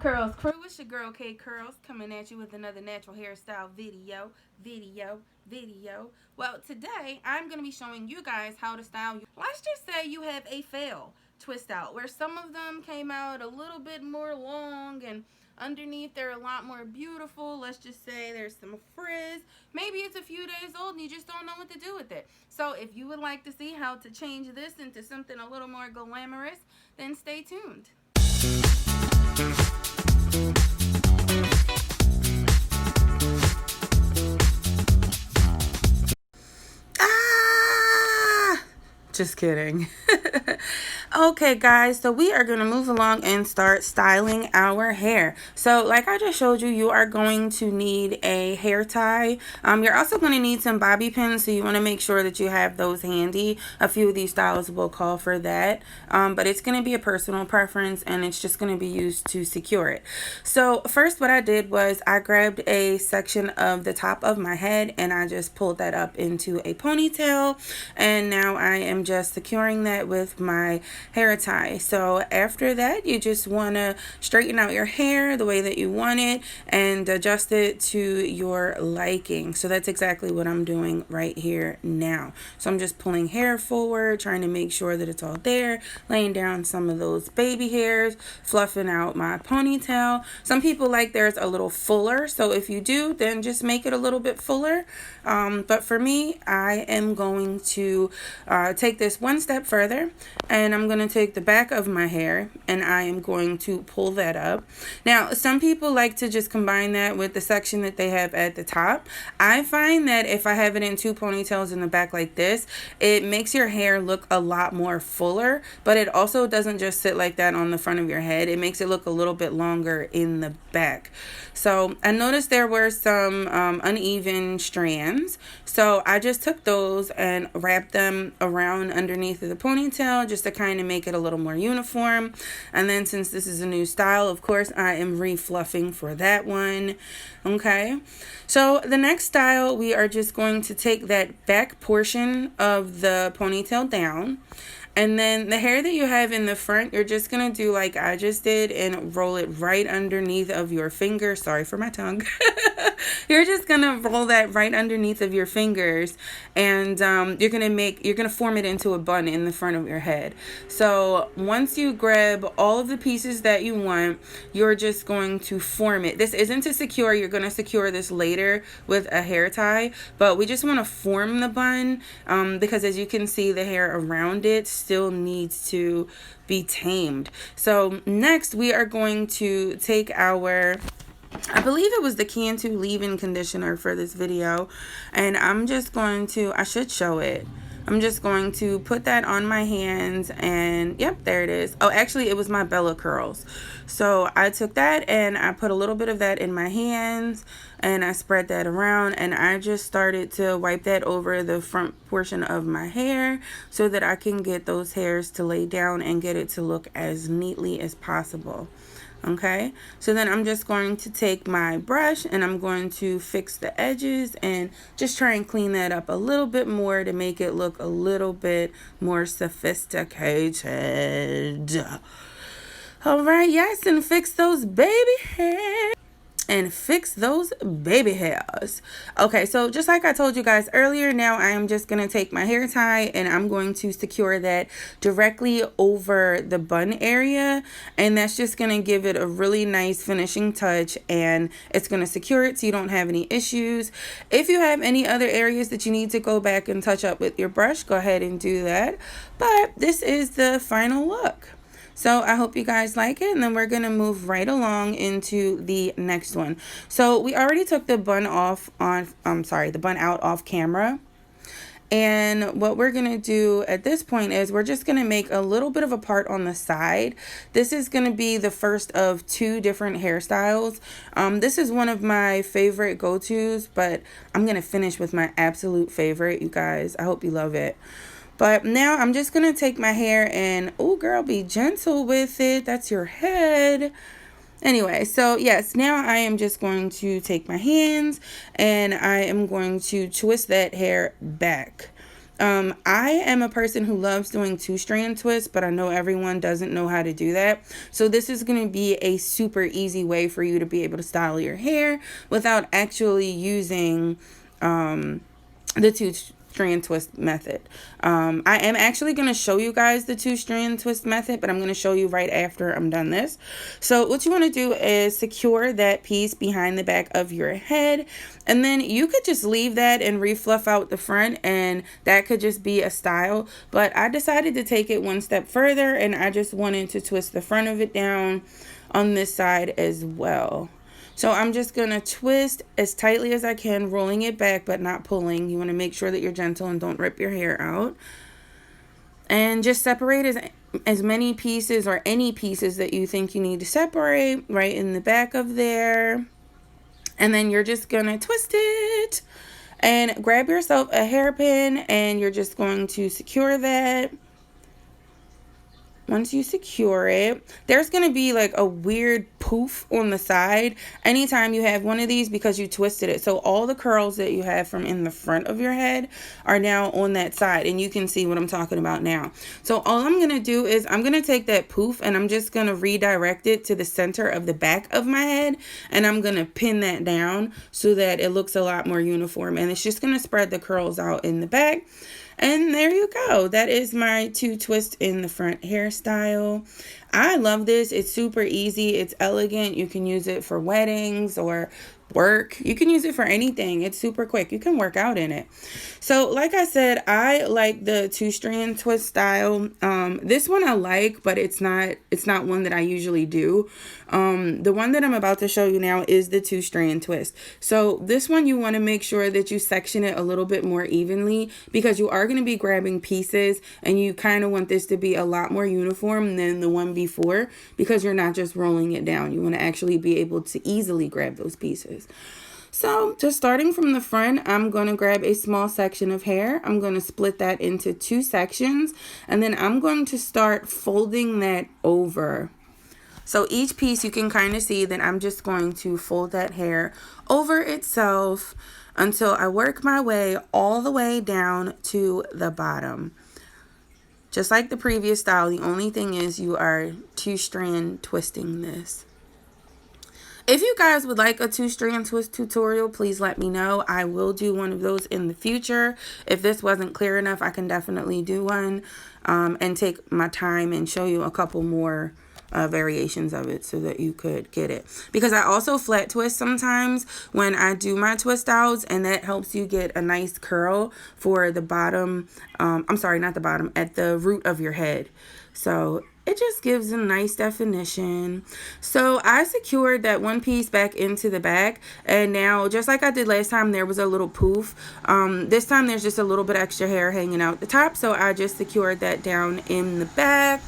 Curls crew, it's your girl K.kurlz coming at you with another natural hairstyle video. Well, today I'm going to be showing you guys how to style. Let's just say you have a fail twist out where some of them came out a little bit more long and underneath they're a lot more beautiful. Let's just say there's some frizz. Maybe it's a few days old and you just don't know what to do with it. So if you would like to see how to change this into something a little more glamorous, then stay tuned. Just kidding. Okay, guys, so we are going to move along and start styling our hair. So like I just showed you, you are going to need a hair tie. You're also going to need some bobby pins, so you want to make sure that you have those handy. A few of these styles will call for that, but it's going to be a personal preference and it's just going to be used to secure it. So first what I did was I grabbed a section of the top of my head and I just pulled that up into a ponytail, and now I am just securing that with my hair tie. So after that, you just want to straighten out your hair the way that you want it and adjust it to your liking. So that's exactly what I'm doing right here now. So I'm just pulling hair forward, trying to make sure that it's all there, laying down some of those baby hairs, fluffing out my ponytail. Some people like theirs a little fuller, so if you do, then just make it a little bit fuller. But for me, I am going to take this one step further, and I'm going to take the back of my hair and I am going to pull that up. Now, some people like to just combine that with the section that they have at the top. I find that if I have it in two ponytails in the back like this, it makes your hair look a lot more fuller, but it also doesn't just sit like that on the front of your head. It makes it look a little bit longer in the back. So I noticed there were some uneven strands, so I just took those and wrapped them around underneath of the ponytail just to kind of make it a little more uniform. And then since this is a new style, of course I am refluffing for that one. Okay, so the next style, we are just going to take that back portion of the ponytail down, and then the hair that you have in the front, you're just going to do like I just did and roll it right underneath of your finger. Sorry for my tongue. You're just going to roll that right underneath of your fingers, and you're going to form it into a bun in the front of your head. So once you grab all of the pieces that you want, you're just going to form it. This isn't to secure. You're going to secure this later with a hair tie, but we just want to form the bun because as you can see, the hair around it still needs to be tamed. So next we are going to take our, I believe it was the Cantu leave-in conditioner for this video, and I'm just going to, I should show it. I'm just going to put that on my hands, and yep, there it is. Oh, actually it was my Bella curls. So I took that and I put a little bit of that in my hands and I spread that around, and I just started to wipe that over the front portion of my hair so that I can get those hairs to lay down and get it to look as neatly as possible. Okay, so then I'm just going to take my brush and I'm going to fix the edges and just try and clean that up a little bit more to make it look a little bit more sophisticated. All right, yes, and fix those baby hairs. Okay, so just like I told you guys earlier, now I am just going to take my hair tie and I'm going to secure that directly over the bun area, and that's just going to give it a really nice finishing touch, and it's going to secure it so you don't have any issues. If you have any other areas that you need to go back and touch up with your brush, go ahead and do that, but this is the final look. So I hope you guys like it, and then we're going to move right along into the next one. So we already took the bun off on, the bun out off camera. And what we're going to do at this point is we're just going to make a little bit of a part on the side. This is going to be the first of two different hairstyles. This is one of my favorite go-tos, but I'm going to finish with my absolute favorite, you guys. I hope you love it. But now I'm just going to take my hair and, oh girl, be gentle with it. That's your head. Anyway, so yes, now I am just going to take my hands and I am going to twist that hair back. I am a person who loves doing 2-strand twists, but I know everyone doesn't know how to do that. So this is going to be a super easy way for you to be able to style your hair without actually using the 2-strand twist method. I am actually going to show you guys the 2-strand twist method, but I'm going to show you right after I'm done this. So what you want to do is secure that piece behind the back of your head, and then you could just leave that and refluff out the front, and that could just be a style. But I decided to take it one step further, and I just wanted to twist the front of it down on this side as well. So I'm just going to twist as tightly as I can, rolling it back but not pulling. You want to make sure that you're gentle and don't rip your hair out. And just separate as many pieces or any pieces that you think you need to separate right in the back of there. And then you're just going to twist it and grab yourself a hairpin, and you're just going to secure that. Once you secure it, there's going to be like a weird poof on the side anytime you have one of these because you twisted it. So all the curls that you have from in the front of your head are now on that side, and you can see what I'm talking about now. So all I'm going to do is I'm going to take that poof and I'm just going to redirect it to the center of the back of my head, and I'm going to pin that down so that it looks a lot more uniform, and it's just going to spread the curls out in the back. And there you go. That is my 2 twist in the front hairstyle. I love this. It's super easy. It's elegant. You can use it for weddings or work. You can use it for anything. It's super quick. You can work out in it. So like I said, I like the 2-strand twist style. This one I like, but it's not one that I usually do. The one that I'm about to show you now is the 2-strand twist. So this one, you want to make sure that you section it a little bit more evenly because you are going to be grabbing pieces, and you kind of want this to be a lot more uniform than the one before because you're not just rolling it down. You want to actually be able to easily grab those pieces. So just starting from the front, I'm going to grab a small section of hair. I'm going to split that into 2 sections, and then I'm going to start folding that over. So each piece, you can kind of see that I'm just going to fold that hair over itself until I work my way all the way down to the bottom. Just like the previous style, the only thing is you are 2-strand twisting this. If you guys would like a 2-strand twist tutorial, please let me know. I will do one of those in the future. If this wasn't clear enough, I can definitely do one and take my time and show you a couple more variations of it so that you could get it. Because I also flat twist sometimes when I do my twist outs, and that helps you get a nice curl for the bottom. I'm sorry, not the bottom, at the root of your head. So it just gives a nice definition. So I secured that one piece back into the back, and now just like I did last time, there was a little poof. This time there's just a little bit extra hair hanging out the top, so I just secured that down in the back.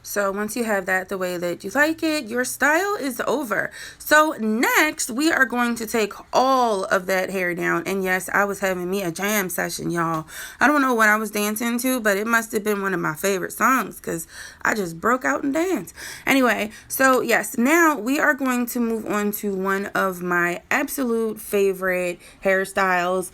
So once you have that the way that you like it, your style is over. So next, we are going to take all of that hair down. And yes, I was having me a jam session, y'all. I don't know what I was dancing to, but it must have been one of my favorite songs because I just broke out and danced. Anyway, so yes, now we are going to move on to one of my absolute favorite hairstyles.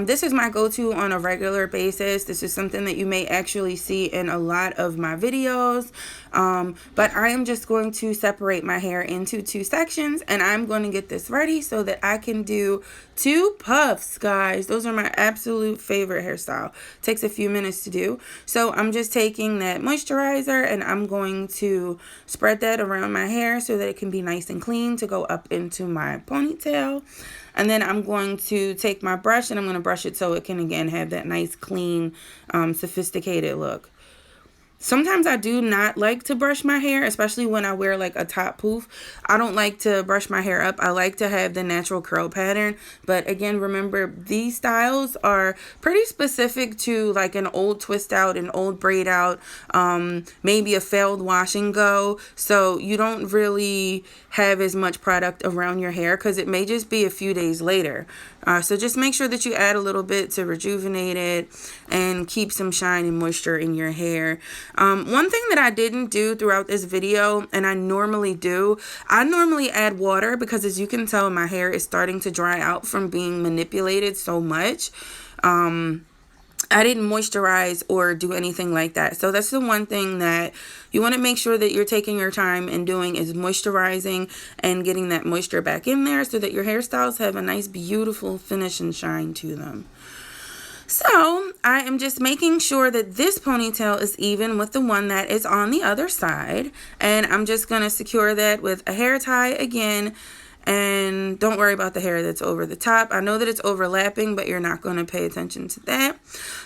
This is my go-to on a regular basis. This is something that you may actually see in a lot of my videos. But I am just going to separate my hair into 2 sections, and I'm going to get this ready so that I can do 2 puffs, guys. Those are my absolute favorite hairstyle. Takes a few minutes to do. So I'm just taking that moisturizer and I'm going to spread that around my hair so that it can be nice and clean to go up into my ponytail. And then I'm going to take my brush and I'm going to brush it so it can again have that nice, clean, sophisticated look. Sometimes I do not like to brush my hair, especially when I wear like a top poof. I don't like to brush my hair up. I like to have the natural curl pattern. But again, remember, these styles are pretty specific to like an old twist out, an old braid out, maybe a failed wash and go. So you don't really have as much product around your hair because it may just be a few days later. So just make sure that you add a little bit to rejuvenate it and keep some shine and moisture in your hair. One thing that I didn't do throughout this video, and I normally do, I normally add water because as you can tell, my hair is starting to dry out from being manipulated so much. I didn't moisturize or do anything like that. So that's the one thing that you want to make sure that you're taking your time and doing is moisturizing and getting that moisture back in there so that your hairstyles have a nice, beautiful finish and shine to them. So I am just making sure that this ponytail is even with the one that is on the other side. And I'm just going to secure that with a hair tie again. And don't worry about the hair that's over the top. I know that it's overlapping, but you're not going to pay attention to that.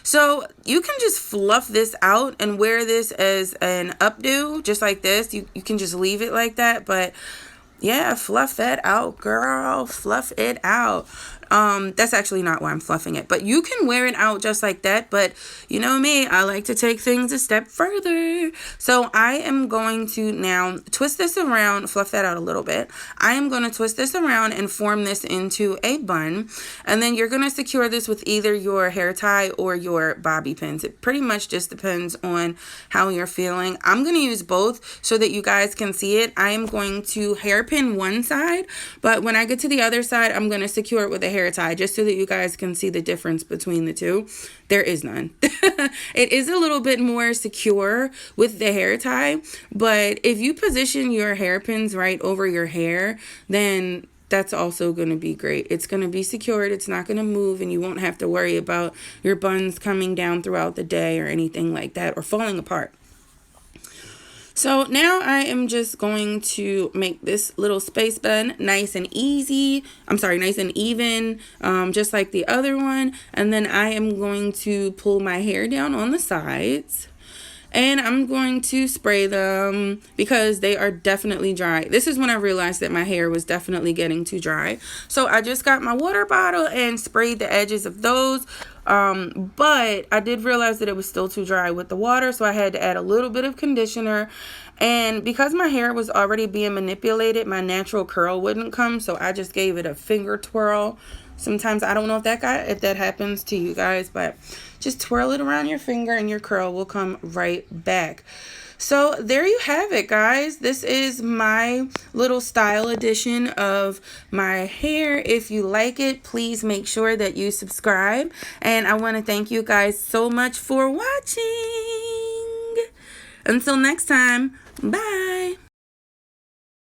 So you can just fluff this out and wear this as an updo, just like this. You can just leave it like that. But yeah, fluff that out, girl. Fluff it out. That's actually not why I'm fluffing it, but you can wear it out just like that. But you know me, I like to take things a step further. So I am going to now twist this around, fluff that out a little bit. I am going to twist this around and form this into a bun. And then you're going to secure this with either your hair tie or your bobby pins. It pretty much just depends on how you're feeling. I'm going to use both so that you guys can see it. I am going to hairpin one side, but when I get to the other side, I'm going to secure it with a hair tie just so that you guys can see the difference between the two. There is none. It is a little bit more secure with the hair tie, but if you position your hairpins right over your hair, then that's also going to be great. It's going to be secured. It's not going to move, and you won't have to worry about your buns coming down throughout the day or anything like that or falling apart. So now I am just going to make this little space bun nice and easy. Nice and even, just like the other one. And then I am going to pull my hair down on the sides. And I'm going to spray them because they are definitely dry. This is when I realized that my hair was definitely getting too dry. So I just got my water bottle and sprayed the edges of those. But I did realize that it was still too dry with the water, so I had to add a little bit of conditioner. And because my hair was already being manipulated, my natural curl wouldn't come, so I just gave it a finger twirl. Sometimes I don't know if that happens to you guys, but just twirl it around your finger and your curl will come right back. So there you have it, guys. This is my little style edition of my hair. If you like it, please make sure that you subscribe. And I want to thank you guys so much for watching. Until next time, bye.